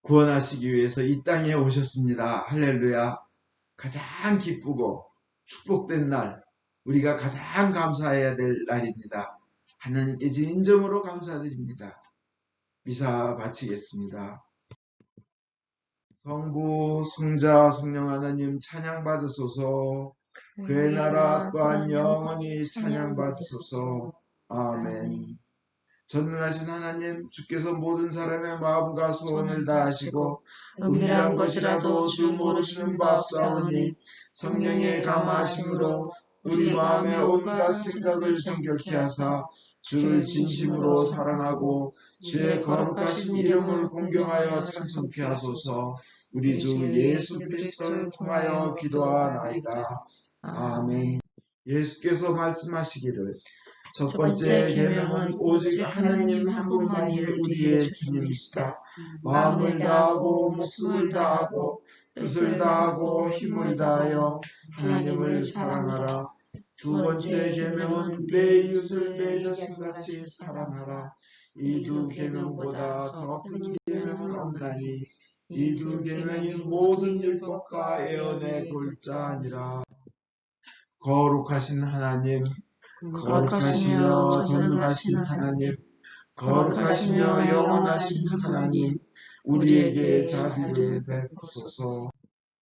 구원하시기 위해서 이 땅에 오셨습니다. 할렐루야. 가장 기쁘고 축복된 날, 우리가 가장 감사해야 될 날입니다. 하나님께 진정으로 감사드립니다. 미사 바치겠습니다. 성부, 성자, 성령 하나님 찬양 받으소서. 그의 나라 또한 영원히 찬양 받으소서. 아멘. 전능하신 하나님, 주께서 모든 사람의 마음과 소원을 다하시고 은밀한 것이라도 주 모르시는 바 없사오니 성령의 감화하심으로 우리 마음의 온갖 생각을 정결케 하사 주를 진심으로 사랑하고 주의 거룩하신 이름을 공경하여 찬송케 하소서. 우리 주 예수 그리스도를 통하여 기도하나이다. 아멘. 예수께서 말씀하시기를 첫 번째 계명은 오직 하나님 한 분만이 우리의 주님이시다. 마음을 다하고 목숨을 다하고 뜻을 다하고 힘을 다하여 하나님을 사랑하라. 두 번째 계명은 내 이웃을 내 자신같이 사랑하라. 이 두 계명보다 더 큰 계명은 없나니 이 두 계명이 모든 율법과 예언의 골자니라. 거룩하신 하나님, 거룩하시며 전능하신 하나님, 거룩하시며 영원하신 하나님, 우리에게 자비를 베푸소서.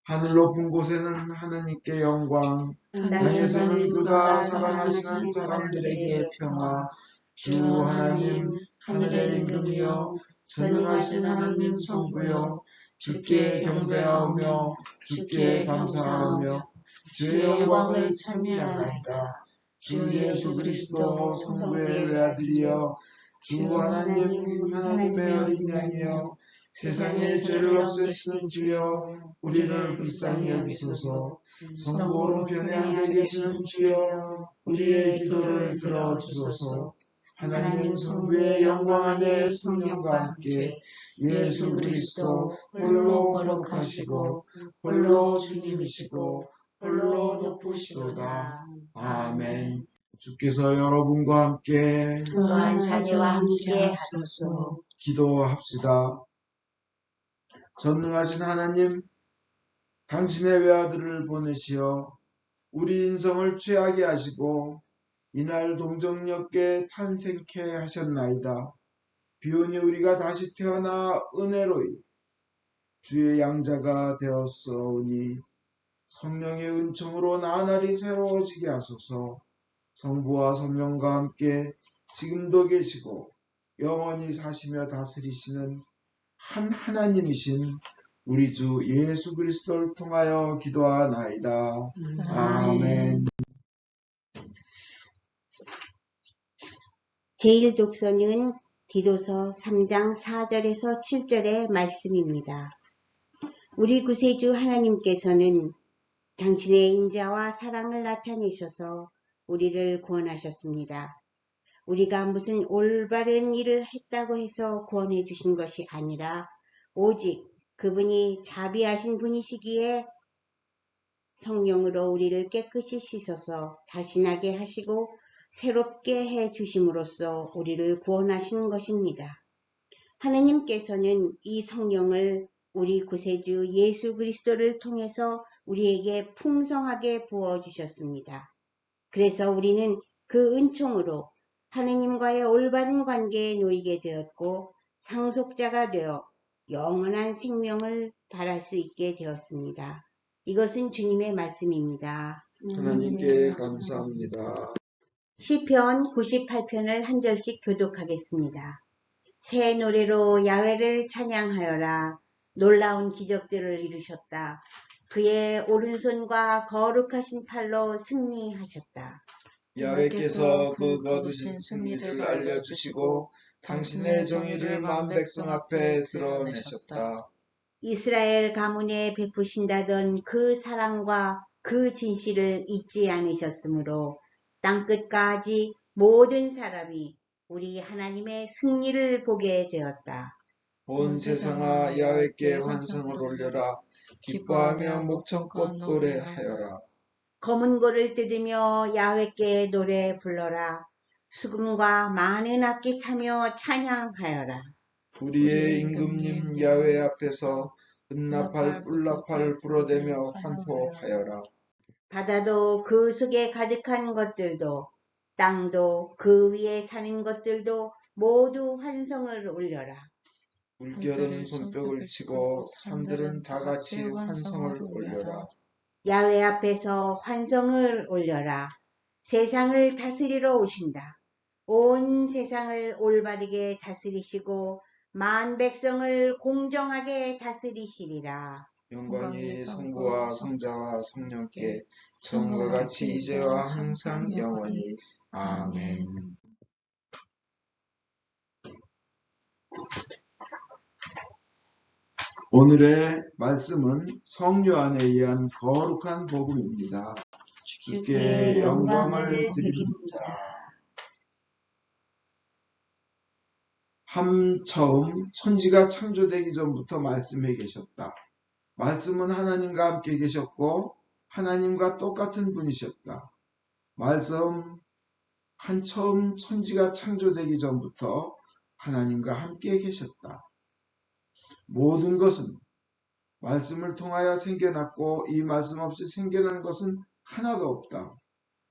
하늘 높은 곳에는 하나님께 영광, 땅에서는 그가 사랑하시는 사람들에게 평화. 주 하나님, 하늘의 임금이여, 전능하신 하나님 성부여, 주께 경배하오며 주께 감사하오며 주의 영광을 찬미하나이다. 주 예수 그리스도 성부의 외아들이여, 주 하나님, 하나님의 어린 양이여, 세상의 죄를 없애시는 주여, 우리를 불쌍히 여기소서. 성부 오른편에 앉아 계시는 주여, 우리의 기도를 들어주소서. 하나님 성부의 영광 안에 성령과 함께 예수 그리스도 홀로 거룩하시고 홀로 주님이시고 홀로 높으시도다. 아멘. 주께서 여러분과 함께 또한 자녀와 함께 하소서. 기도합시다. 전능하신 하나님, 당신의 외아들을 보내시어 우리 인성을 취하게 하시고 이날 동정역께 탄생케 하셨나이다. 비오니 우리가 다시 태어나 은혜로이 주의 양자가 되었사오니 성령의 은총으로 나날이 새로워지게 하소서. 성부와 성령과 함께 지금도 계시고 영원히 사시며 다스리시는 한 하나님이신 우리 주 예수 그리스도를 통하여 기도하나이다. 아멘. 제1독서는 디도서 3장 4절에서 7절의 말씀입니다. 우리 구세주 하나님께서는 당신의 인자와 사랑을 나타내셔서 우리를 구원하셨습니다. 우리가 무슨 올바른 일을 했다고 해서 구원해 주신 것이 아니라 오직 그분이 자비하신 분이시기에 성령으로 우리를 깨끗이 씻어서 다신하게 하시고 새롭게 해 주심으로써 우리를 구원하시는 것입니다. 하나님께서는 이 성령을 우리 구세주 예수 그리스도를 통해서 우리에게 풍성하게 부어주셨습니다. 그래서 우리는 그 은총으로 하느님과의 올바른 관계에 놓이게 되었고 상속자가 되어 영원한 생명을 바랄 수 있게 되었습니다. 이것은 주님의 말씀입니다. 하나님께 감사합니다. 시편 98편을 한 절씩 교독하겠습니다. 새 노래로 야훼를 찬양하여라. 놀라운 기적들을 이루셨다. 그의 오른손과 거룩하신 팔로 승리하셨다. 야훼께서 그 거두신 승리를 알려주시고 당신의 정의를 만 백성 앞에 드러내셨다. 이스라엘 가문에 베푸신다던 그 사랑과 그 진실을 잊지 않으셨으므로 땅끝까지 모든 사람이 우리 하나님의 승리를 보게 되었다. 온 세상아 야훼께 환성을 올려라. 기뻐하며 목청껏 노래하여라. 검은 고를 뜯으며 야훼께 노래 불러라. 수금과 많은 악기 타며 찬양하여라. 우리의 임금님 야훼 앞에서 은나팔 뿔나팔 불어대며 환호하여라. 바다도 그 속에 가득한 것들도 땅도 그 위에 사는 것들도 모두 환성을 올려라. 물결은 손뼉을 치고 산들은 다같이 환성을 올려라. 야훼 앞에서 환성을 올려라. 세상을 다스리러 오신다. 온 세상을 올바르게 다스리시고 만 백성을 공정하게 다스리시리라. 영광이 성부와 성자와 성령께 처음과 같이 이제와 항상 영원히. 아멘. 오늘의 말씀은 성요한에 의한 거룩한 복음입니다. 주께 영광을 드립니다. 처음 천지가 창조되기 전부터 말씀에 계셨다. 말씀은 하나님과 함께 계셨고 하나님과 똑같은 분이셨다. 말씀 처음 천지가 창조되기 전부터 하나님과 함께 계셨다. 모든 것은 말씀을 통하여 생겨났고 이 말씀 없이 생겨난 것은 하나도 없다.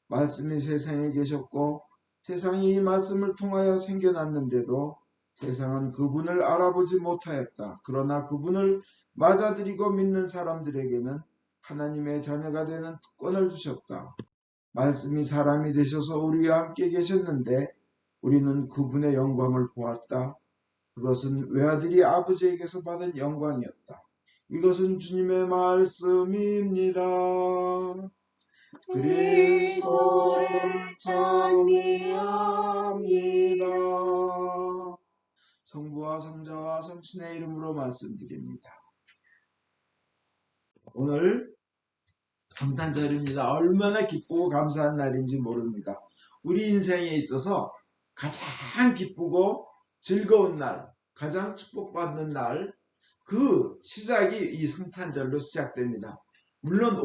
말씀이 세상에 계셨고 세상이 이 말씀을 통하여 생겨났는데도 세상은 그분을 알아보지 못하였다. 그러나 그분을 맞아들이고 믿는 사람들에게는 하나님의 자녀가 되는 특권을 주셨다. 말씀이 사람이 되셔서 우리와 함께 계셨는데 우리는 그분의 영광을 보았다. 그것은 외아들이 아버지에게서 받은 영광이었다. 이것은 주님의 말씀입니다. 그리스도를 찬미합니다. 성부와 성자와 성신의 이름으로 말씀드립니다. 오늘 성탄절입니다. 얼마나 기쁘고 감사한 날인지 모릅니다. 우리 인생에 있어서 가장 기쁘고 즐거운 날, 가장 축복받는 날, 그 시작이 이 성탄절로 시작됩니다. 물론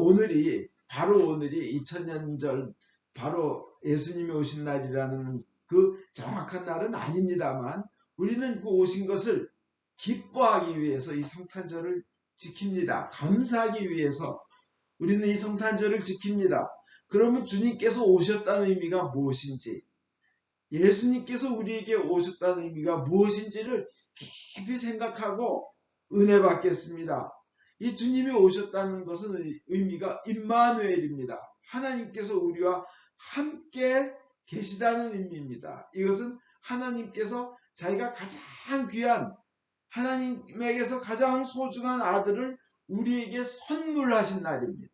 바로 오늘이 2000년 전 바로 예수님이 오신 날이라는 그 정확한 날은 아닙니다만 우리는 그 오신 것을 기뻐하기 위해서 이 성탄절을 지킵니다. 감사하기 위해서 우리는 이 성탄절을 지킵니다. 그러면 주님께서 오셨다는 의미가 무엇인지, 예수님께서 우리에게 오셨다는 의미가 무엇인지를 깊이 생각하고 은혜 받겠습니다. 이 주님이 오셨다는 것은 의미가 임마누엘입니다. 하나님께서 우리와 함께 계시다는 의미입니다. 이것은 하나님께서 자기가 가장 귀한, 하나님에게서 가장 소중한 아들을 우리에게 선물하신 날입니다.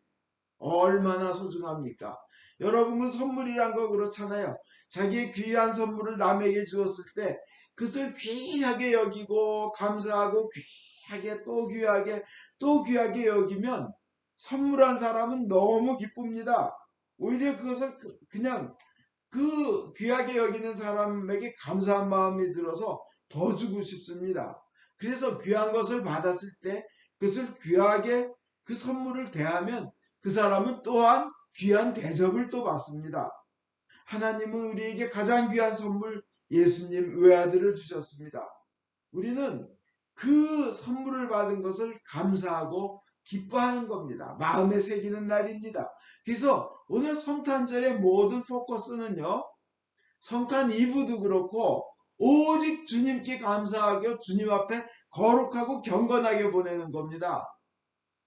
얼마나 소중합니까? 여러분, 그 선물이란 거 그렇잖아요. 자기의 귀한 선물을 남에게 주었을 때 그것을 귀하게 여기고 감사하고 귀하게 또 귀하게 여기면 선물한 사람은 너무 기쁩니다. 오히려 그것을 그냥 그 귀하게 여기는 사람에게 감사한 마음이 들어서 더 주고 싶습니다. 그래서 귀한 것을 받았을 때 그것을 귀하게 그 선물을 대하면 그 사람은 또한 귀한 대접을 또 받습니다. 하나님은 우리에게 가장 귀한 선물 예수님 외아들을 주셨습니다. 우리는 그 선물을 받은 것을 감사하고 기뻐하는 겁니다. 마음에 새기는 날입니다. 그래서 오늘 성탄절의 모든 포커스는요, 성탄 이브도 그렇고 오직 주님께 감사하고 주님 앞에 거룩하고 경건하게 보내는 겁니다.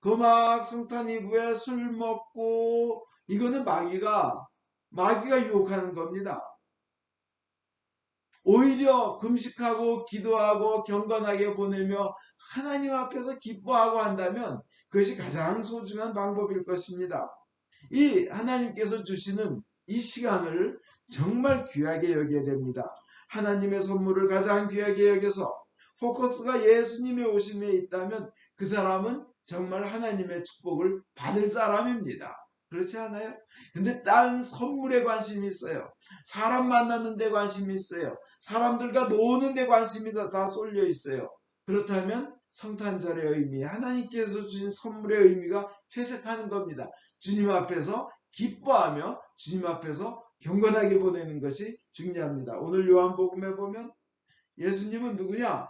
그 막 성탄 이브에 술 먹고 이거는 마귀가 유혹하는 겁니다. 오히려 금식하고 기도하고 경건하게 보내며 하나님 앞에서 기뻐하고 한다면 그것이 가장 소중한 방법일 것입니다. 이 하나님께서 주시는 이 시간을 정말 귀하게 여겨야 됩니다. 하나님의 선물을 가장 귀하게 여겨서 포커스가 예수님의 오심에 있다면 그 사람은 정말 하나님의 축복을 받을 사람입니다. 그렇지 않아요? 근데 다른 선물에 관심이 있어요. 사람 만나는 데 관심이 있어요. 사람들과 노는 데 관심이 다 쏠려 있어요. 그렇다면 성탄절의 의미, 하나님께서 주신 선물의 의미가 퇴색하는 겁니다. 주님 앞에서 기뻐하며 주님 앞에서 경건하게 보내는 것이 중요합니다. 오늘 요한복음에 보면 예수님은 누구냐?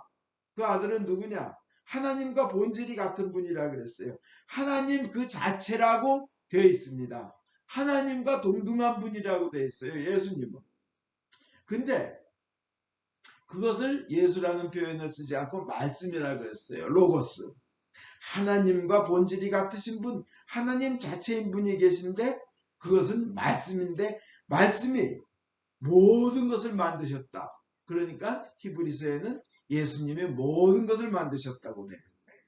그 아들은 누구냐? 하나님과 본질이 같은 분이라 그랬어요. 하나님 그 자체라고 되어 있습니다. 하나님과 동등한 분이라고 되어 있어요. 예수님은. 근데 그것을 예수라는 표현을 쓰지 않고 말씀이라고 했어요. 로고스. 하나님과 본질이 같으신 분, 하나님 자체인 분이 계신데 그것은 말씀인데 말씀이 모든 것을 만드셨다. 그러니까 히브리서에는 예수님의 모든 것을 만드셨다고 되는 거예요.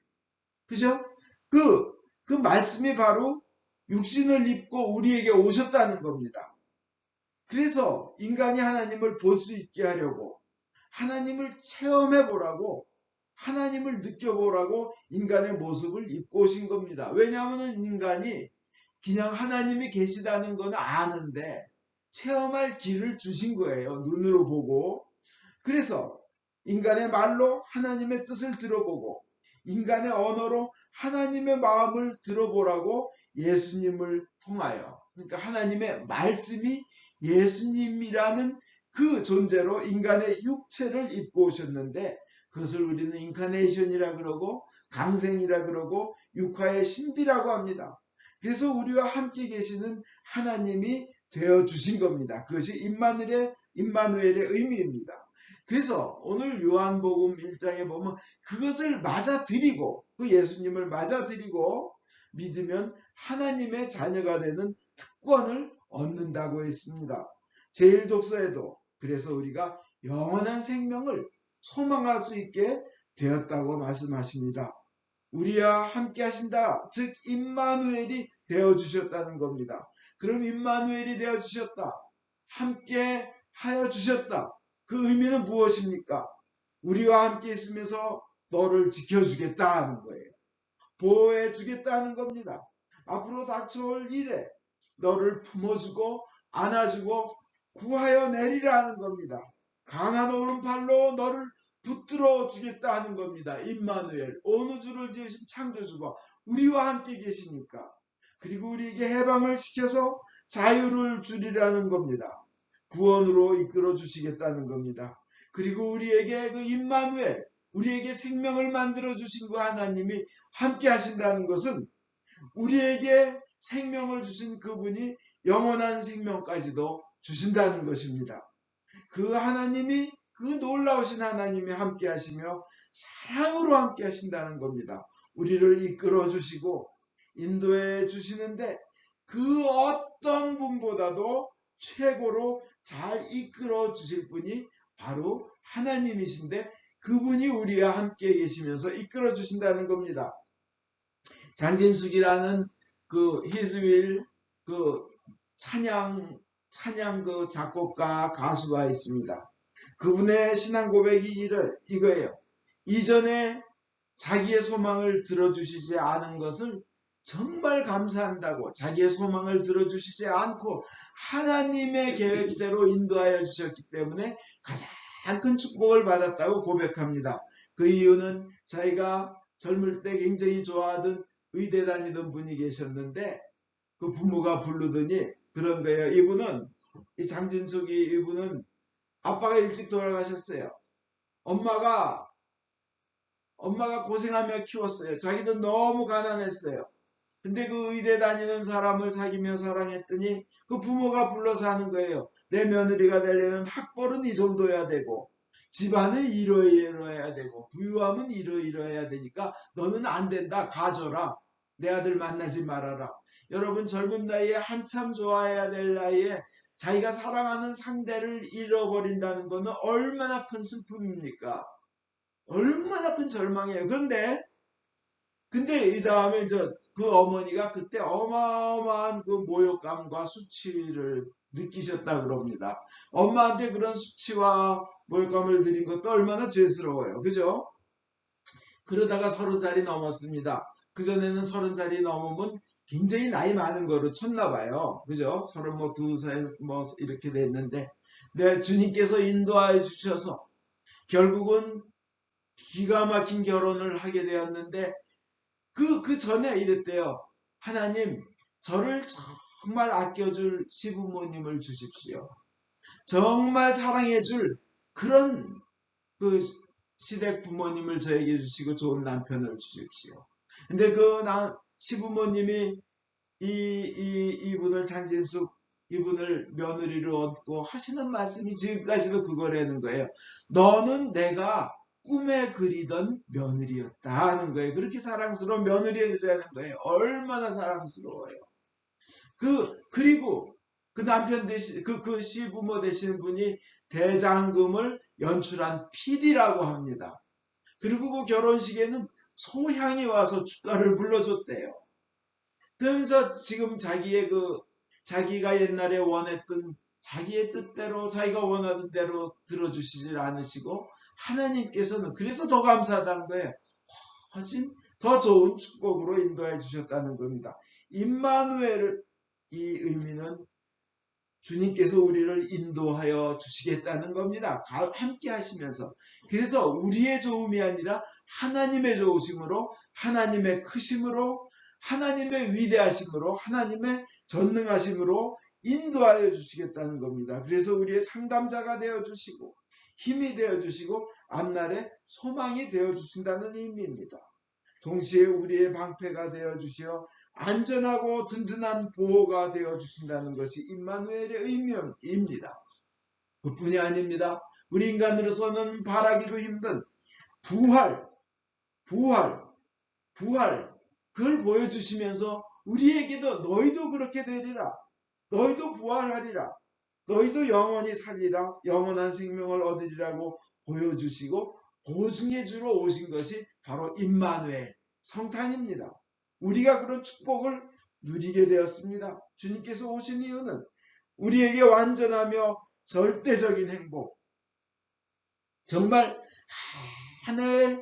그죠? 그 말씀이 바로 육신을 입고 우리에게 오셨다는 겁니다. 그래서 인간이 하나님을 볼 수 있게 하려고 하나님을 체험해 보라고 하나님을 느껴보라고 인간의 모습을 입고 오신 겁니다. 왜냐하면 인간이 그냥 하나님이 계시다는 건 아는데 체험할 길을 주신 거예요. 눈으로 보고. 그래서 인간의 말로 하나님의 뜻을 들어보고 인간의 언어로 하나님의 마음을 들어보라고 예수님을 통하여 그러니까 하나님의 말씀이 예수님이라는 그 존재로 인간의 육체를 입고 오셨는데 그것을 우리는 인카네이션이라 그러고 강생이라 그러고 육화의 신비라고 합니다. 그래서 우리와 함께 계시는 하나님이 되어 주신 겁니다. 그것이 임마누엘의 의미입니다. 그래서 오늘 요한복음 1장에 보면 그것을 맞아들이고 그 예수님을 맞아들이고 믿으면 하나님의 자녀가 되는 특권을 얻는다고 했습니다. 제1독서에도 그래서 우리가 영원한 생명을 소망할 수 있게 되었다고 말씀하십니다. 우리와 함께 하신다. 즉 임마누엘이 되어주셨다는 겁니다. 그럼 임마누엘이 되어주셨다. 함께 하여 주셨다. 그 의미는 무엇입니까? 우리와 함께 있으면서 너를 지켜주겠다 하는 거예요. 보호해 주겠다는 겁니다. 앞으로 닥쳐올 일에 너를 품어주고 안아주고 구하여 내리라 하는 겁니다. 강한 오른팔로 너를 붙들어 주겠다 하는 겁니다. 임마누엘 온 우주를 지으신 창조주가 우리와 함께 계시니까 그리고 우리에게 해방을 시켜서 자유를 주리라는 겁니다. 구원으로 이끌어 주시겠다는 겁니다. 그리고 우리에게 그 임마누엘 우리에게 생명을 만들어 주신 그 하나님이 함께 하신다는 것은 우리에게 생명을 주신 그분이 영원한 생명까지도 주신다는 것입니다. 그 하나님이 그 놀라우신 하나님이 함께 하시며 사랑으로 함께 하신다는 겁니다. 우리를 이끌어 주시고 인도해 주시는데 그 어떤 분보다도 최고로 잘 이끌어 주실 분이 바로 하나님이신데 그분이 우리와 함께 계시면서 이끌어 주신다는 겁니다. 장진숙이라는 그 히즈윌 그 찬양 그 작곡가 가수가 있습니다. 그분의 신앙 고백이 이거예요. 이전에 자기의 소망을 들어주시지 않은 것을 정말 감사한다고 자기의 소망을 들어주시지 않고 하나님의 계획대로 인도하여 주셨기 때문에 가장 큰 축복을 받았다고 고백합니다. 그 이유는 자기가 젊을 때 굉장히 좋아하던 의대 다니던 분이 계셨는데 그 부모가 부르더니 그런 거예요. 이 장진숙이 이분은 아빠가 일찍 돌아가셨어요. 엄마가 고생하며 키웠어요. 자기도 너무 가난했어요. 근데 그 의대 다니는 사람을 사귀며 사랑했더니 그 부모가 불러서 하는 거예요. 내 며느리가 되려면 학벌은 이 정도여야 되고 집안은 이러이러해야 되고 부유함은 이러이러해야 되니까 너는 안 된다. 가져라. 내 아들 만나지 말아라. 여러분 젊은 나이에 한참 좋아해야 될 나이에 자기가 사랑하는 상대를 잃어버린다는 것은 얼마나 큰 슬픔입니까? 얼마나 큰 절망이에요. 근데 이 다음에 그 어머니가 그때 어마어마한 그 모욕감과 수치를 느끼셨다고 그럽니다. 엄마한테 그런 수치와 모욕감을 드린 것도 얼마나 죄스러워요. 그죠? 그러다가 30살이 넘었습니다. 그전에는 30살이 넘으면 굉장히 나이 많은 거로 쳤나 봐요. 그죠? 32살 이렇게 됐는데 주님께서 인도하여 주셔서 결국은 기가 막힌 결혼을 하게 되었는데 그 전에 이랬대요. 하나님 저를 정말 아껴줄 시부모님을 주십시오. 정말 사랑해줄 그런 그 시댁 부모님을 저에게 주시고 좋은 남편을 주십시오. 근데 그 시부모님이 이분을 장진숙 이분을 며느리로 얻고 하시는 말씀이 지금까지도 그거라는 거예요. 너는 내가 꿈에 그리던 며느리였다 하는 거예요. 그렇게 사랑스러운 며느리라는 거예요. 얼마나 사랑스러워요. 그리고 그 남편 되신 그 시부모 되시는 분이 대장금을 연출한 PD라고 합니다. 그리고 그 결혼식에는 소향이 와서 축가를 불러줬대요. 그러면서 지금 자기가 옛날에 원했던 자기의 뜻대로 자기가 원하던 대로 들어주시질 않으시고 하나님께서는 그래서 더 감사하다는 거예요. 훨씬 더 좋은 축복으로 인도해 주셨다는 겁니다. 임마누엘 이 의미는 주님께서 우리를 인도하여 주시겠다는 겁니다. 함께 하시면서. 그래서 우리의 좋음이 아니라 하나님의 좋으심으로 하나님의 크심으로 하나님의 위대하심으로 하나님의 전능하심으로 인도하여 주시겠다는 겁니다. 그래서 우리의 상담자가 되어 주시고 힘이 되어 주시고 앞날에 소망이 되어 주신다는 의미입니다. 동시에 우리의 방패가 되어 주시어 안전하고 든든한 보호가 되어 주신다는 것이 임마누엘의 의미입니다. 그뿐이 아닙니다. 우리 인간으로서는 바라기도 힘든 부활 그걸 보여주시면서 우리에게도 너희도 그렇게 되리라. 너희도 부활하리라. 너희도 영원히 살리라. 영원한 생명을 얻으리라고 보여주시고 보증해 주러 오신 것이 바로 임마누엘 성탄입니다. 우리가 그런 축복을 누리게 되었습니다. 주님께서 오신 이유는 우리에게 완전하며 절대적인 행복, 정말 하나의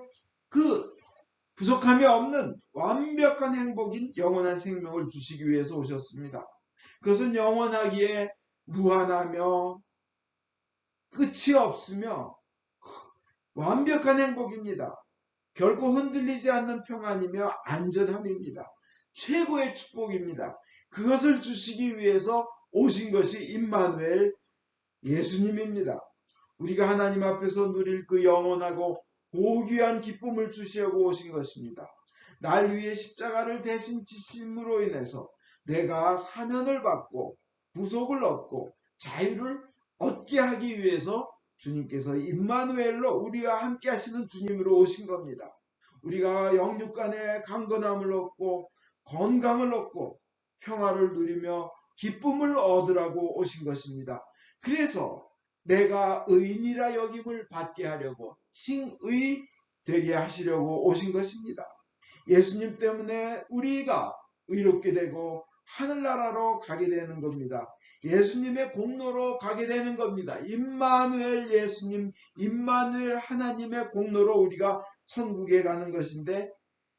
그 부족함이 없는 완벽한 행복인 영원한 생명을 주시기 위해서 오셨습니다. 그것은 영원하기에 무한하며 끝이 없으며 완벽한 행복입니다. 결코 흔들리지 않는 평안이며 안전함입니다. 최고의 축복입니다. 그것을 주시기 위해서 오신 것이 임마누엘 예수님입니다. 우리가 하나님 앞에서 누릴 그 영원하고 고귀한 기쁨을 주시려고 오신 것입니다. 날 위해 십자가를 대신 지심으로 인해서 내가 사면을 받고 구속을 얻고 자유를 얻게 하기 위해서 주님께서 임마누엘로 우리와 함께 하시는 주님으로 오신 겁니다. 우리가 영육 간의 강건함을 얻고 건강을 얻고 평화를 누리며 기쁨을 얻으라고 오신 것입니다. 그래서 내가 의인이라 여김을 받게 하려고 칭의 되게 하시려고 오신 것입니다. 예수님 때문에 우리가 의롭게 되고 하늘나라로 가게 되는 겁니다. 예수님의 공로로 가게 되는 겁니다. 임마누엘 예수님, 임마누엘 하나님의 공로로 우리가 천국에 가는 것인데,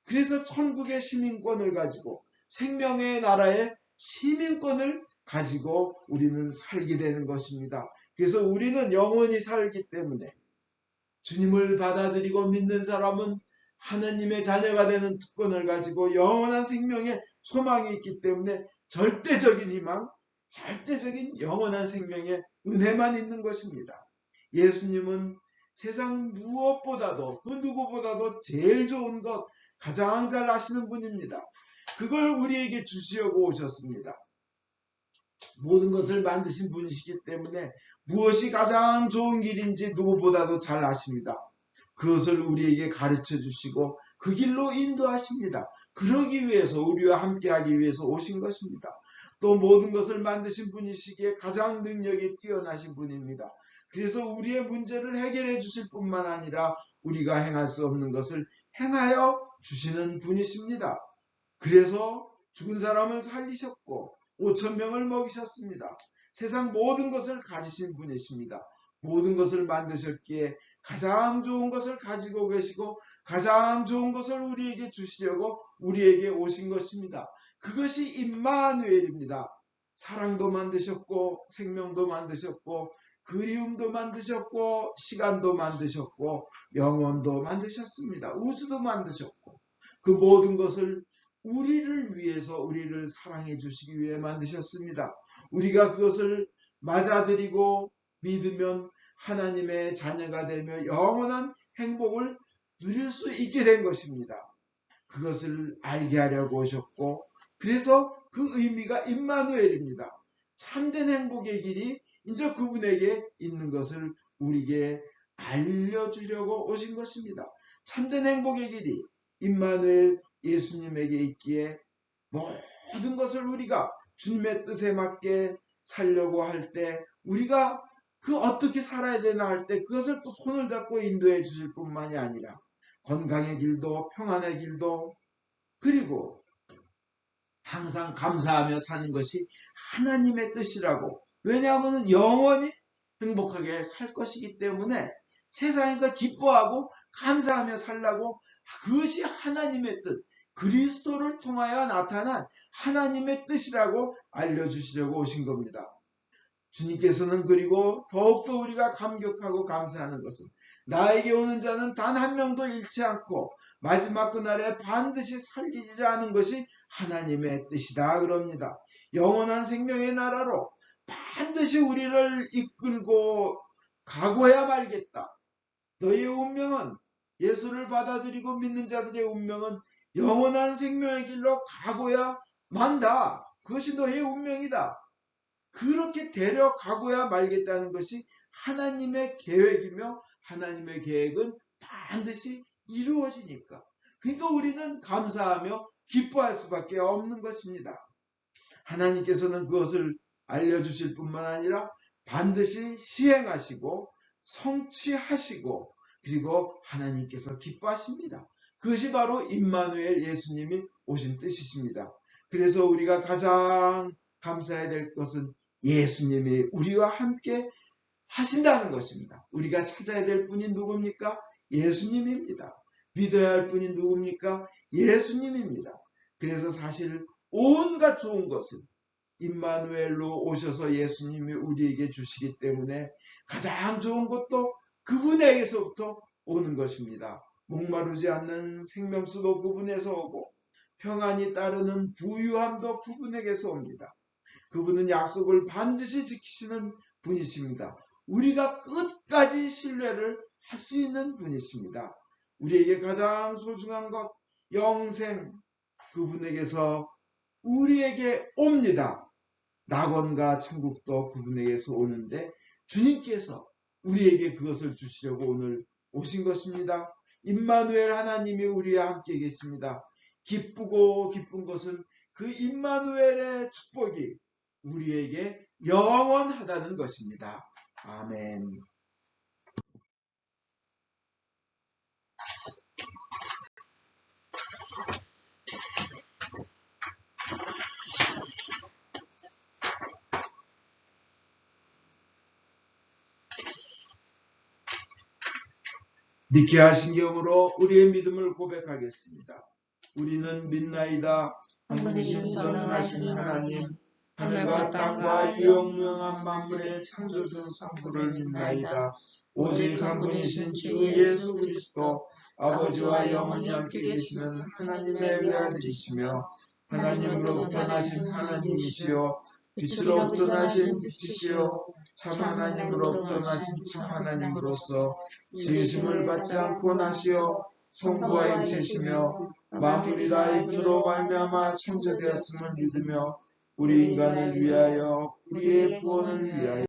그래서 천국의 시민권을 가지고 생명의 나라의 시민권을 가지고 우리는 살게 되는 것입니다. 그래서 우리는 영원히 살기 때문에 주님을 받아들이고 믿는 사람은 하나님의 자녀가 되는 특권을 가지고 영원한 생명의 소망이 있기 때문에 절대적인 희망, 절대적인 영원한 생명의 은혜만 있는 것입니다. 예수님은 세상 무엇보다도 그 누구보다도 제일 좋은 것, 가장 잘 아시는 분입니다. 그걸 우리에게 주시려고 오셨습니다. 모든 것을 만드신 분이시기 때문에 무엇이 가장 좋은 길인지 누구보다도 잘 아십니다. 그것을 우리에게 가르쳐 주시고 그 길로 인도하십니다. 그러기 위해서 우리와 함께하기 위해서 오신 것입니다. 또 모든 것을 만드신 분이시기에 가장 능력이 뛰어나신 분입니다. 그래서 우리의 문제를 해결해 주실 뿐만 아니라 우리가 행할 수 없는 것을 행하여 주시는 분이십니다. 그래서 죽은 사람을 살리셨고 5,000명을 먹이셨습니다. 세상 모든 것을 가지신 분이십니다. 모든 것을 만드셨기에 가장 좋은 것을 가지고 계시고 가장 좋은 것을 우리에게 주시려고 우리에게 오신 것입니다. 그것이 임마누엘입니다. 사랑도 만드셨고 생명도 만드셨고 그리움도 만드셨고 시간도 만드셨고 영혼도 만드셨습니다. 우주도 만드셨고 그 모든 것을 우리를 위해서 우리를 사랑해 주시기 위해 만드셨습니다. 우리가 그것을 맞아들이고 믿으면 하나님의 자녀가 되며 영원한 행복을 누릴 수 있게 된 것입니다. 그것을 알게 하려고 오셨고, 그래서 그 의미가 임마누엘입니다. 참된 행복의 길이 이제 그분에게 있는 것을 우리에게 알려주려고 오신 것입니다. 참된 행복의 길이 임마누엘 예수님에게 있기에 모든 것을 우리가 주님의 뜻에 맞게 살려고 할 때, 우리가 그 어떻게 살아야 되나 할 때 그것을 또 손을 잡고 인도해 주실 뿐만이 아니라 건강의 길도 평안의 길도, 그리고 항상 감사하며 사는 것이 하나님의 뜻이라고. 왜냐하면 영원히 행복하게 살 것이기 때문에 세상에서 기뻐하고 감사하며 살라고, 그것이 하나님의 뜻, 그리스도를 통하여 나타난 하나님의 뜻이라고 알려주시려고 오신 겁니다. 주님께서는 그리고 더욱더 우리가 감격하고 감사하는 것은 나에게 오는 자는 단 한 명도 잃지 않고 마지막 그날에 반드시 살리리라는 것이 하나님의 뜻이다 그럽니다. 영원한 생명의 나라로 반드시 우리를 이끌고 가고야 말겠다. 너희의 운명은, 예수를 받아들이고 믿는 자들의 운명은 영원한 생명의 길로 가고야 만다. 그것이 너희의 운명이다. 그렇게 데려가고야 말겠다는 것이 하나님의 계획이며, 하나님의 계획은 반드시 이루어지니까. 그러니까 우리는 감사하며 기뻐할 수밖에 없는 것입니다. 하나님께서는 그것을 알려주실 뿐만 아니라 반드시 시행하시고 성취하시고, 그리고 하나님께서 기뻐하십니다. 그것이 바로 임마누엘 예수님이 오신 뜻이십니다. 그래서 우리가 가장 감사해야 될 것은 예수님이 우리와 함께 하신다는 것입니다. 우리가 찾아야 될 분이 누굽니까? 예수님입니다. 믿어야 할 분이 누굽니까? 예수님입니다. 그래서 사실 온갖 좋은 것은 임마누엘로 오셔서 예수님이 우리에게 주시기 때문에 가장 좋은 것도 그분에게서부터 오는 것입니다. 목마르지 않는 생명수도 그분에서 오고, 평안이 따르는 부유함도 그분에게서 옵니다. 그분은 약속을 반드시 지키시는 분이십니다. 우리가 끝까지 신뢰를 할 수 있는 분이십니다. 우리에게 가장 소중한 것, 영생, 그분에게서 우리에게 옵니다. 낙원과 천국도 그분에게서 오는데 주님께서 우리에게 그것을 주시려고 오늘 오신 것입니다. 임마누엘 하나님이 우리와 함께 계십니다. 기쁘고 기쁜 것은 그 임마누엘의 축복이 우리에게 영원하다는 것입니다. 아멘. 니케아 신경으로 우리의 믿음을 고백하겠습니다. 우리는 믿나이다. 한 분이신 전능하신 하나님, 하늘과 땅과 유영무영한 만물의 창조주 성부를 믿나이다. 오직 한 분이신 주 예수 그리스도, 아버지와 영원히 함께 계시는 하나님의 외아들이시며 하나님으로부터 나신 하나님이시요 빛으로부터 나신 빛이시요 참 하나님으로부터 나신 참 하나님으로서 지으심을 받지 않고 나시어 성부와 일체시며 만물이 다 이분으로 말미암아 창조되었음을 믿으며 우리 인간을 위하여 우리의 구원을 위하여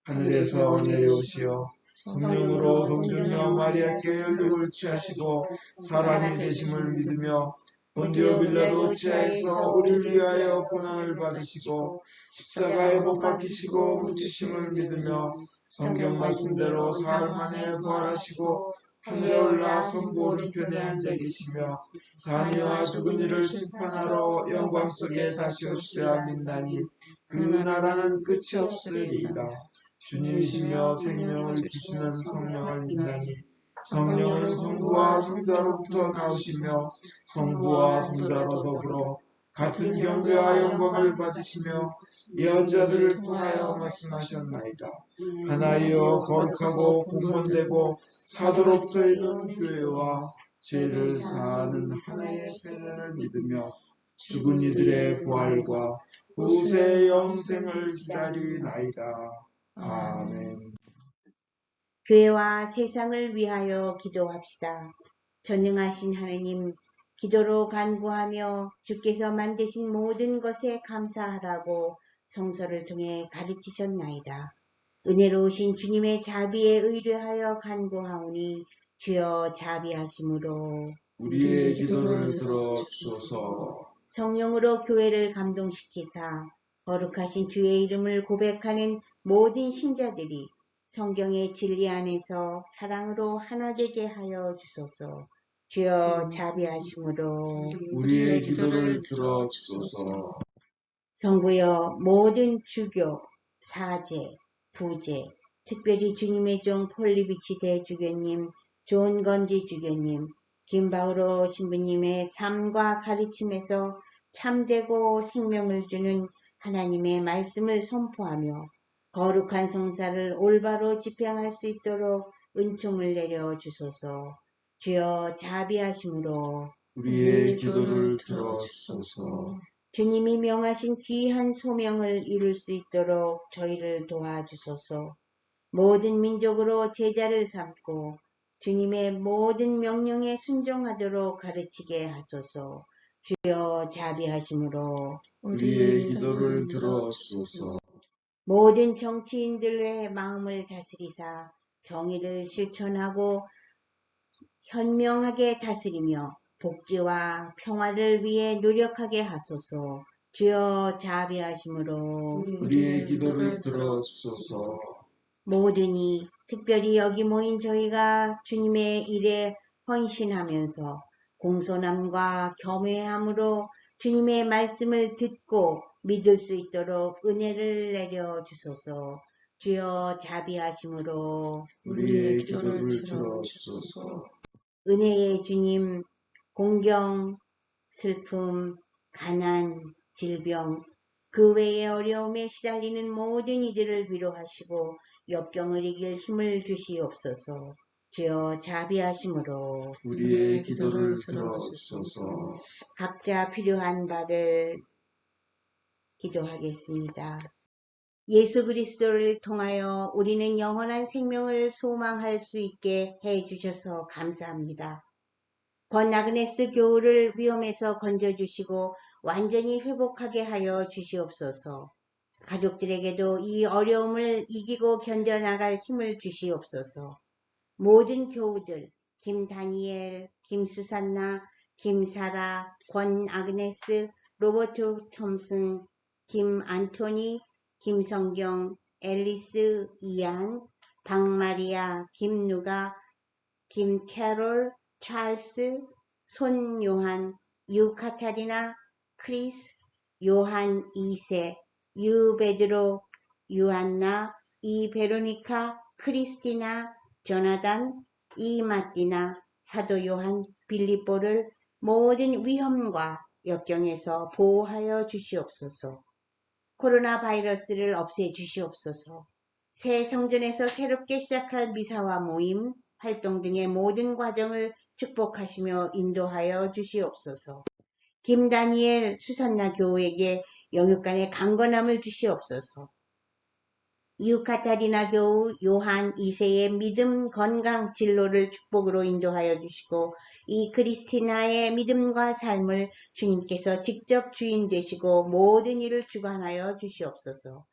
하늘에서 내려오시어 성령으로 동정녀 마리아께 연육을 취하시고 사람이 되심을 믿으며 본디오 빌라도 지하에서 우리를 위하여 고난을 받으시고 십자가에 못 박히시고 묻히심을 믿으며 성경 말씀대로 사흘 만에 부활하시고 하늘에 올라 성부 오른편에 앉아 계시며 사니와 죽은 이를 심판하러 영광 속에 다시 오시리라 믿나니 그 나라는 끝이 없으리이다. 주님이시며 생명을 주시는 성령을 믿나니 성령은 성부와 성자로부터 나오시며 성부와 성자로 더불어 같은 경배와 영광을 받으시며 예언자들을 통하여 말씀하셨나이다. 하나이여 거룩하고 공헌되고 사도로부터 이르는 교회와 죄를 사하는 하나의 세례를 믿으며 죽은 이들의 부활과 후세 영생을 기다리나이다. 아멘. 교회와 세상을 위하여 기도합시다. 전능하신 하느님, 기도로 간구하며 주께서 만드신 모든 것에 감사하라고 성서를 통해 가르치셨나이다. 은혜로우신 주님의 자비에 의뢰하여 간구하오니 주여 자비하심으로 우리의 기도를 들어주소서. 성령으로 교회를 감동시키사 거룩하신 주의 이름을 고백하는 모든 신자들이 성경의 진리 안에서 사랑으로 하나 되게 하여 주소서. 주여 자비하심으로 우리의 기도를 들어주소서. 성부여 모든 주교, 사제, 부제, 특별히 주님의 종 폴리비치 대주교님, 존건지 주교님, 김바우로 신부님의 삶과 가르침에서 참되고 생명을 주는 하나님의 말씀을 선포하며 거룩한 성사를 올바로 집행할 수 있도록 은총을 내려 주소서. 주여 자비하심으로 우리의 기도를 들어주소서. 주님이 명하신 귀한 소명을 이룰 수 있도록 저희를 도와주소서. 모든 민족으로 제자를 삼고 주님의 모든 명령에 순종하도록 가르치게 하소서. 주여 자비하심으로 우리의 기도를 들어주소서. 모든 정치인들의 마음을 다스리사 정의를 실천하고 현명하게 다스리며 복지와 평화를 위해 노력하게 하소서. 주여 자비하심으로 우리의 기도를 들어주소서. 모든이 특별히 여기 모인 저희가 주님의 일에 헌신하면서 공손함과 겸허함으로 주님의 말씀을 듣고 믿을 수 있도록 은혜를 내려 주소서. 주여 자비하심으로 우리의 기도를 들어주소서. 은혜의 주님, 공경, 슬픔, 가난, 질병, 그 외의 어려움에 시달리는 모든 이들을 위로하시고 역경을 이길 힘을 주시옵소서. 주여 자비하심으로 우리의 기도를 들어주소서. 각자 필요한 바를 기도하겠습니다. 예수 그리스도를 통하여 우리는 영원한 생명을 소망할 수 있게 해주셔서 감사합니다. 권아그네스 교우를 위험에서 건져주시고 완전히 회복하게 하여 주시옵소서. 가족들에게도 이 어려움을 이기고 견뎌나갈 힘을 주시옵소서. 모든 교우들, 김다니엘, 김수산나, 김사라, 권아그네스, 로버트 톰슨, 김안토니, 김성경, 앨리스, 이안, 박마리아, 김누가, 김캐롤, 찰스, 손요한, 유카타리나, 크리스, 요한 2세, 유베드로, 유한나, 이베로니카, 크리스티나, 조나단, 이마띠나, 사도 요한, 빌립보를 모든 위험과 역경에서 보호하여 주시옵소서. 코로나 바이러스를 없애 주시옵소서. 새 성전에서 새롭게 시작할 미사와 모임, 활동 등의 모든 과정을 축복하시며 인도하여 주시옵소서. 김다니엘 수산나 교우에게 영육간의 강건함을 주시옵소서. 유카타리나 교우 요한 2세의 믿음, 건강, 진로를 축복으로 인도하여 주시고 이 크리스티나의 믿음과 삶을 주님께서 직접 주인 되시고 모든 일을 주관하여 주시옵소서.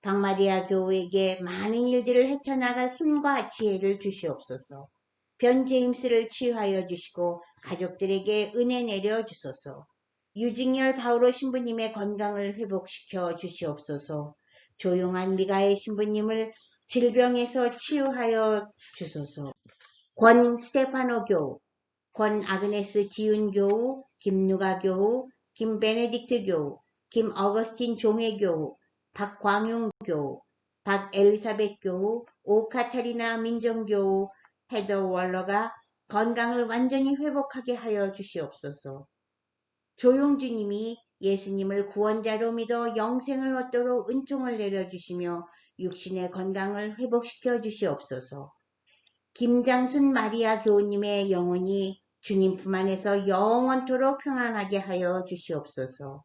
박마리아 교우에게 많은 일들을 헤쳐나갈 힘과 지혜를 주시옵소서. 변제임스를 치유하여 주시고 가족들에게 은혜 내려 주소서. 유징열 바오로 신부님의 건강을 회복시켜 주시옵소서. 조용한 미가엘 신부님을 질병에서 치유하여 주소서. 권 스테파노 교우, 권 아그네스 지윤 교우, 김누가 교우, 김 베네딕트 교우, 김 어거스틴 종회 교우, 박광용 교우, 박 엘리사벳 교우, 오카타리나 민정교우, 헤더 월러가 건강을 완전히 회복하게 하여 주시옵소서. 조용주님이 예수님을 구원자로 믿어 영생을 얻도록 은총을 내려주시며 육신의 건강을 회복시켜 주시옵소서. 김장순 마리아 교우님의 영혼이 주님 품 안에서 영원토록 평안하게 하여 주시옵소서.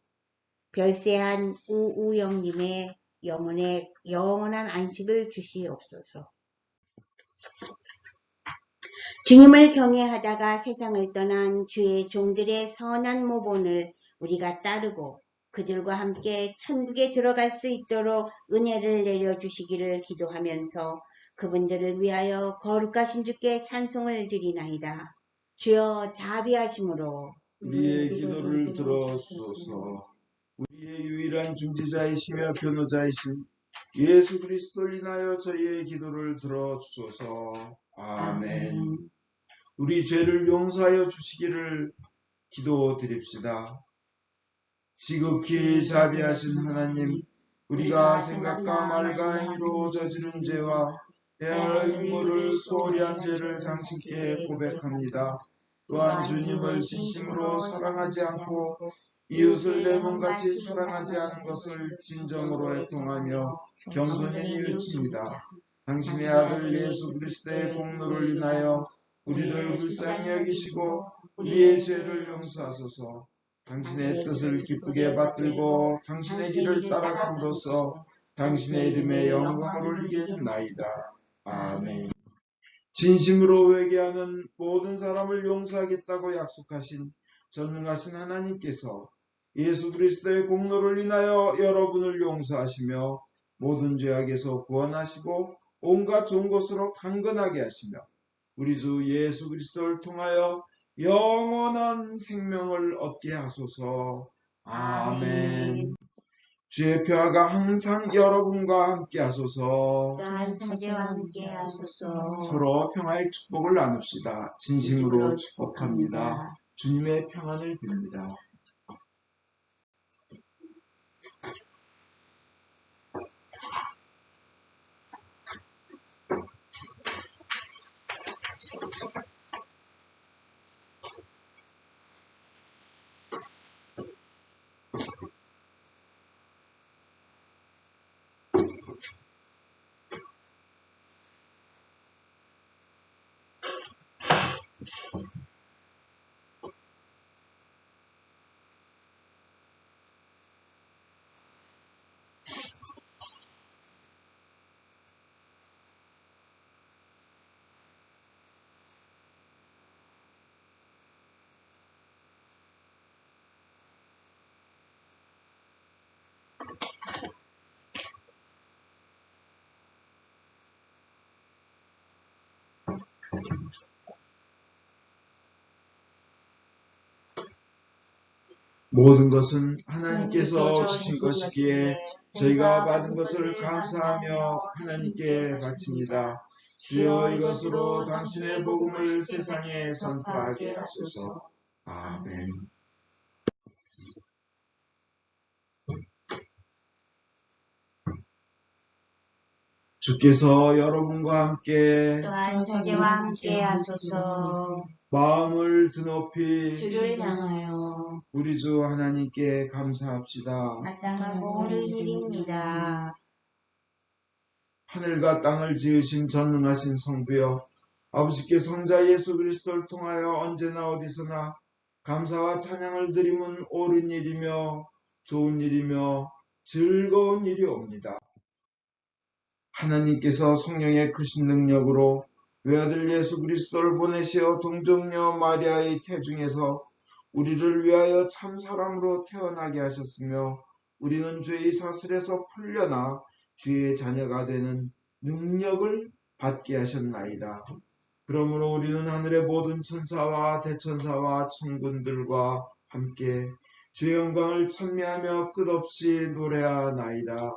별세한 우우영님의 영혼에 영원한 안식을 주시옵소서. 주님을 경외하다가 세상을 떠난 주의 종들의 선한 모본을 우리가 따르고 그들과 함께 천국에 들어갈 수 있도록 은혜를 내려주시기를 기도하면서 그분들을 위하여 거룩하신 주께 찬송을 드리나이다. 주여 자비하심으로 우리의 기도를 들어주소서. 우리의 유일한 중지자이시며 변호자이신 예수 그리스도를 인하여 저희의 기도를 들어주소서. 아멘. 우리 죄를 용서하여 주시기를 기도드립시다. 지극히 자비하신 하나님, 우리가 생각과 말과 행위로 저지른 죄와 대할 의무를 소홀히 한 죄를 당신께 고백합니다. 또한 주님을 진심으로 사랑하지 않고 이웃을 내 몸같이 사랑하지 않은 것을 진정으로 애통하며 겸손히 뉘우칩니다. 당신의 아들 예수 그리스도의 공로를 인하여 우리를 불쌍히 여기시고 우리의 죄를 용서하소서. 당신의 뜻을 기쁘게 받들고 당신의 길을 따라감으로써 당신의 이름에 영광을 올리게 했나이다. 아멘. 진심으로 회개하는 모든 사람을 용서하겠다고 약속하신 전능하신 하나님께서 예수 그리스도의 공로를 인하여 여러분을 용서하시며 모든 죄악에서 구원하시고 온갖 좋은 것으로 강건하게 하시며 우리 주 예수 그리스도를 통하여 영원한 생명을 얻게 하소서. 아멘. 주의 평화가 항상 여러분과 함께 하소서. 또한 성제와 함께 하소서. 서로 평화의 축복을 나눕시다. 진심으로 축복합니다. 주님의 평안을 빕니다. 모든 것은 하나님께서 주신 것이기에 저희가 받은 것을 감사하며 하나님께 바칩니다. 주여 이것으로 당신의 복음을 세상에 전파하게 하소서. 아멘. 주께서 여러분과 함께 또한 성제와 함께 하소서. 마음을 드높이 주를 향하여 우리 주 하나님께 감사합시다. 마땅하고 옳은 일입니다. 하늘과 땅을 지으신 전능하신 성부여, 아버지께 성자 예수 그리스도를 통하여 언제나 어디서나 감사와 찬양을 드리면 옳은 일이며 좋은 일이며 즐거운 일이옵니다. 하나님께서 성령의 크신 능력으로 외아들 예수 그리스도를 보내시어 동정녀 마리아의 태중에서 우리를 위하여 참 사람으로 태어나게 하셨으며 우리는 죄의 사슬에서 풀려나 주의 자녀가 되는 능력을 받게 하셨나이다. 그러므로 우리는 하늘의 모든 천사와 대천사와 천군들과 함께 주의 영광을 찬미하며 끝없이 노래하나이다.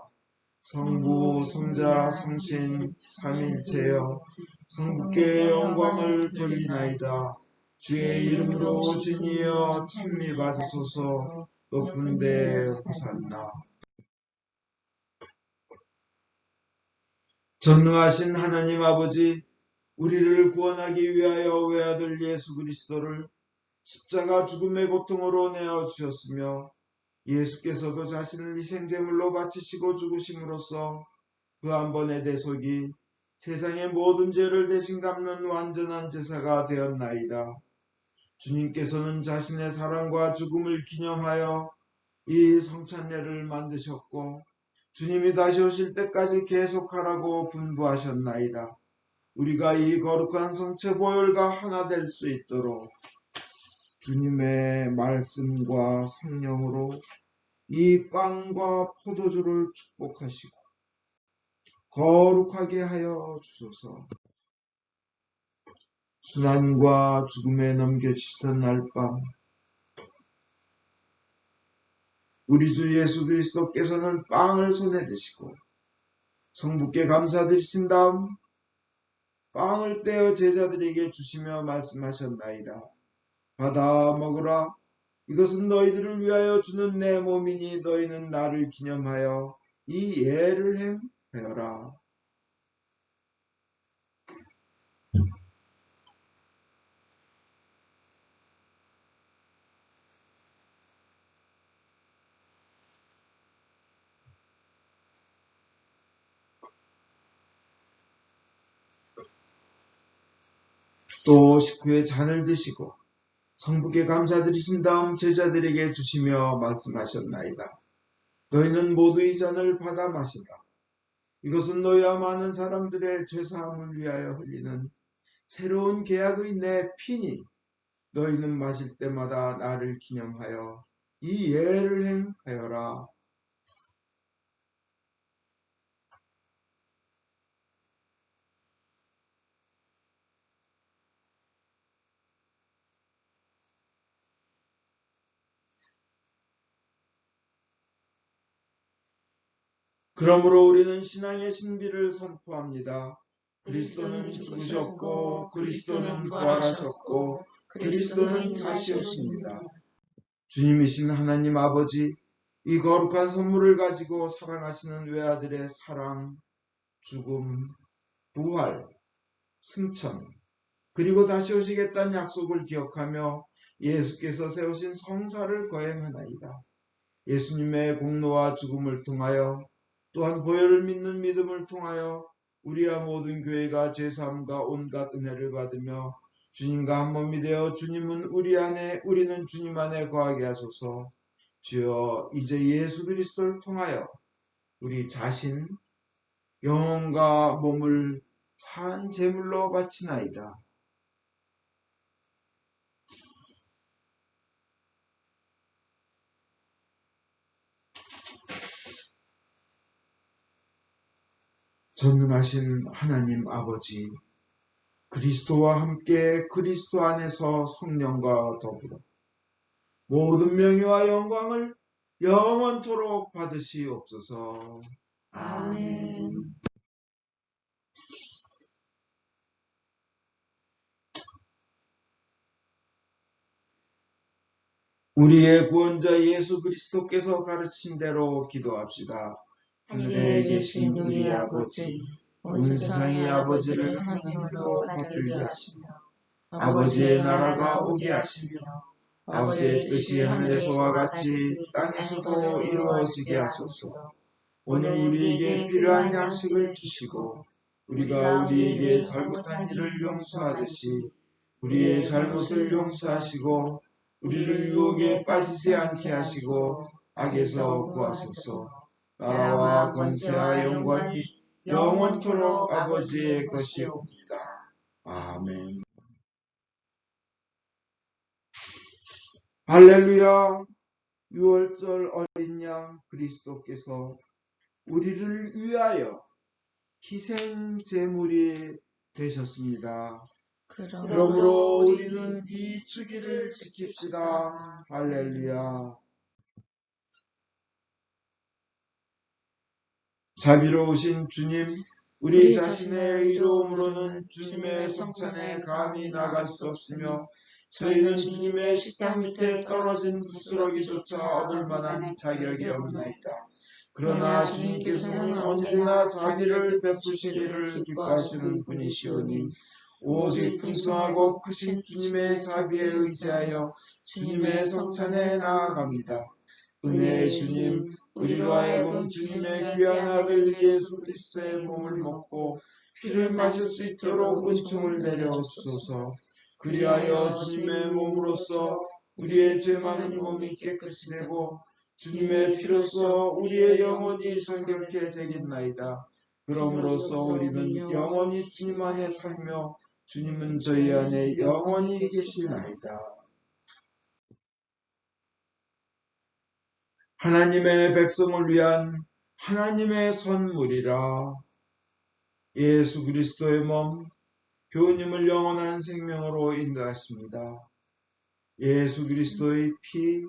성부, 성자, 성신, 삼일체여 성부께 영광을 돌리나이다. 주의 이름으로 오신 이여 찬미 받으소서. 높은 데 호산나. 전능하신 하나님 아버지, 우리를 구원하기 위하여 외아들 예수 그리스도를 십자가 죽음의 고통으로 내어주셨으며 예수께서도 자신을 희생제물로 바치시고 죽으심으로써 그 한 번의 대속이 세상의 모든 죄를 대신 갚는 완전한 제사가 되었나이다. 주님께서는 자신의 사랑과 죽음을 기념하여 이 성찬례를 만드셨고 주님이 다시 오실 때까지 계속하라고 분부하셨나이다. 우리가 이 거룩한 성체 보혈과 하나 될 수 있도록 주님의 말씀과 성령으로 이 빵과 포도주를 축복하시고 거룩하게 하여 주소서. 순환과 죽음에 넘겨주시던 날 밤 우리 주 예수 그리스도께서는 빵을 손에 드시고 성부께 감사드리신 다음 빵을 떼어 제자들에게 주시며 말씀하셨나이다. 받아 먹으라. 이것은 너희들을 위하여 주는 내 몸이니 너희는 나를 기념하여 이 예를 행하여라. 또 식후에 잔을 드시고 성부께 감사드리신 다음 제자들에게 주시며 말씀하셨나이다. 너희는 모두 이 잔을 받아 마시라. 이것은 너희와 많은 사람들의 죄사함을 위하여 흘리는 새로운 계약의 내 피니 너희는 마실 때마다 나를 기념하여 이 예를 행하여라. 그러므로 우리는 신앙의 신비를 선포합니다. 그리스도는 죽으셨고 그리스도는 부활하셨고 그리스도는 다시 오십니다. 주님이신 하나님 아버지, 이 거룩한 선물을 가지고 사랑하시는 외아들의 사랑, 죽음, 부활, 승천, 그리고 다시 오시겠다는 약속을 기억하며 예수께서 세우신 성사를 거행하나이다. 예수님의 공로와 죽음을 통하여 또한 보혈을 믿는 믿음을 통하여 우리와 모든 교회가 죄사함과 온갖 은혜를 받으며 주님과 한 몸이 되어 주님은 우리 안에 우리는 주님 안에 거하게 하소서. 주여 이제 예수 그리스도를 통하여 우리 자신 영혼과 몸을 산 제물로 바치나이다. 전능하신 하나님 아버지, 그리스도와 함께 그리스도 안에서 성령과 더불어 모든 명예와 영광을 영원토록 받으시옵소서. 아멘. 우리의 구원자 예수 그리스도께서 가르친 대로 기도합시다. 하늘에 계신 우리 아버지, 온 세상의 아버지를 하나님으로 받들게 하시며 아버지의 나라가 오게 하시며 아버지의 뜻이 하늘에서와 같이 땅에서도 이루어지게 하소서. 오늘 우리에게 필요한 양식을 주시고 우리가 우리에게 잘못한 일을 용서하듯이 우리의 잘못을 용서하시고 우리를 유혹에 빠지지 않게 하시고 악에서 구하소서. 나라와 권세와 영광이 영원토록 아버지의 것이옵니다. 아멘. 할렐루야. 6월절 어린 양 그리스도께서 우리를 위하여 희생 제물이 되셨습니다. 그러므로 우리는 이 주기를 지킵시다. 할렐루야. 자비로우신 주님, 우리 자신의 의로움으로는 주님의 성찬에 감히 나갈 수 없으며 저희는 주님의 식탁 밑에 떨어진 부스러기조차 얻을 만한 자격이 없나이다. 그러나 주님께서는 언제나 자비를 베푸시기를 기뻐하시는 분이시오니 오직 풍성하고 크신 주님의 자비에 의지하여 주님의 성찬에 나아갑니다. 은혜의 주님, 우리로 하여금 주님의 귀한 아들 예수 그리스도의 몸을 먹고 피를 마실 수 있도록 은총을 내려주소서. 그리하여 주님의 몸으로써 우리의 죄 많은 몸이 깨끗이 되고 주님의 피로써 우리의 영혼이 정결케 되겠나이다. 그러므로써 우리는 영원히 주님 안에 살며 주님은 저희 안에 영원히 계시나이다. 하나님의 백성을 위한 하나님의 선물이라. 예수 그리스도의 몸 교우님을 영원한 생명으로 인도하십니다. 예수 그리스도의 피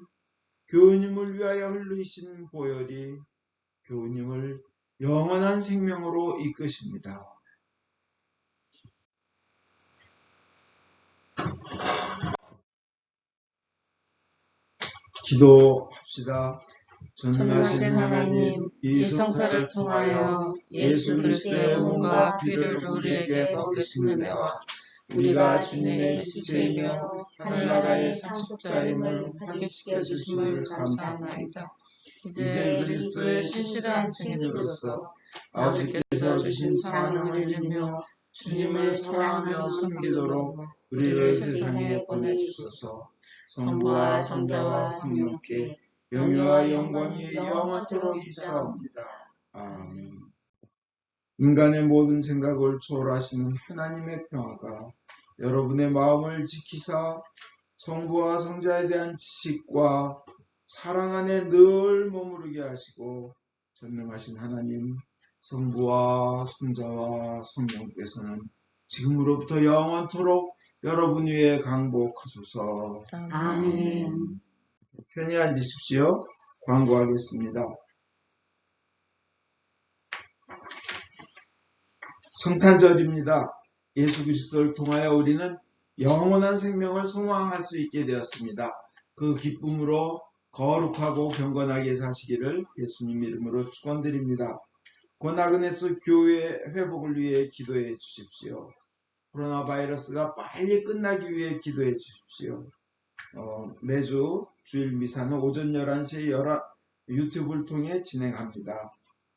교우님을 위하여 흘리신 보혈이 교우님을 영원한 생명으로 이끄십니다. 기도합시다. 전능하신 하나님, 이 성사를 통하여 예수 그리스도의 몸과 피를 우리에게 먹이시는 애와 우리가 주님의 지체이며 하늘나라의 상속자임을 확인시켜 주심을 감사하나이다. 이제 그리스도의 신실한 증인으로서 아버지께서 주신 사랑을 일리며 주님을 사랑하며 섬기도록 우리를 세상에 보내주소서. 성부와 성자와 성령께 영예와 영광이 영원토록 있사옵니다. 아멘. 인간의 모든 생각을 초월하시는 하나님의 평화가 여러분의 마음을 지키사 성부와 성자에 대한 지식과 사랑 안에 늘 머무르게 하시고 전능하신 하나님 성부와 성자와 성령께서는 지금으로부터 영원토록 여러분 위에 강복하소서. 아멘. 편히 앉으십시오. 광고하겠습니다. 성탄절입니다. 예수 그리스도를 통하여 우리는 영원한 생명을 소망할 수 있게 되었습니다. 그 기쁨으로 거룩하고 경건하게 사시기를 예수님 이름으로 축원드립니다. 고나그네스 교회 회복을 위해 기도해 주십시오. 코로나 바이러스가 빨리 끝나기 위해 기도해 주십시오. 매주 주일 미사는 오전 11시에 유튜브를 통해 진행합니다.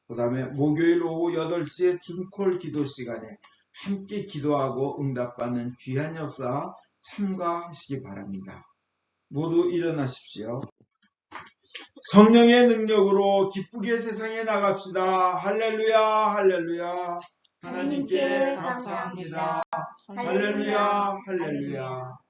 그 다음에 목요일 오후 8시에 줌콜 기도 시간에 함께 기도하고 응답받는 귀한 역사 참가하시기 바랍니다. 모두 일어나십시오. 성령의 능력으로 기쁘게 세상에 나갑시다. 할렐루야, 할렐루야. 하나님께 감사합니다. 할렐루야, 할렐루야.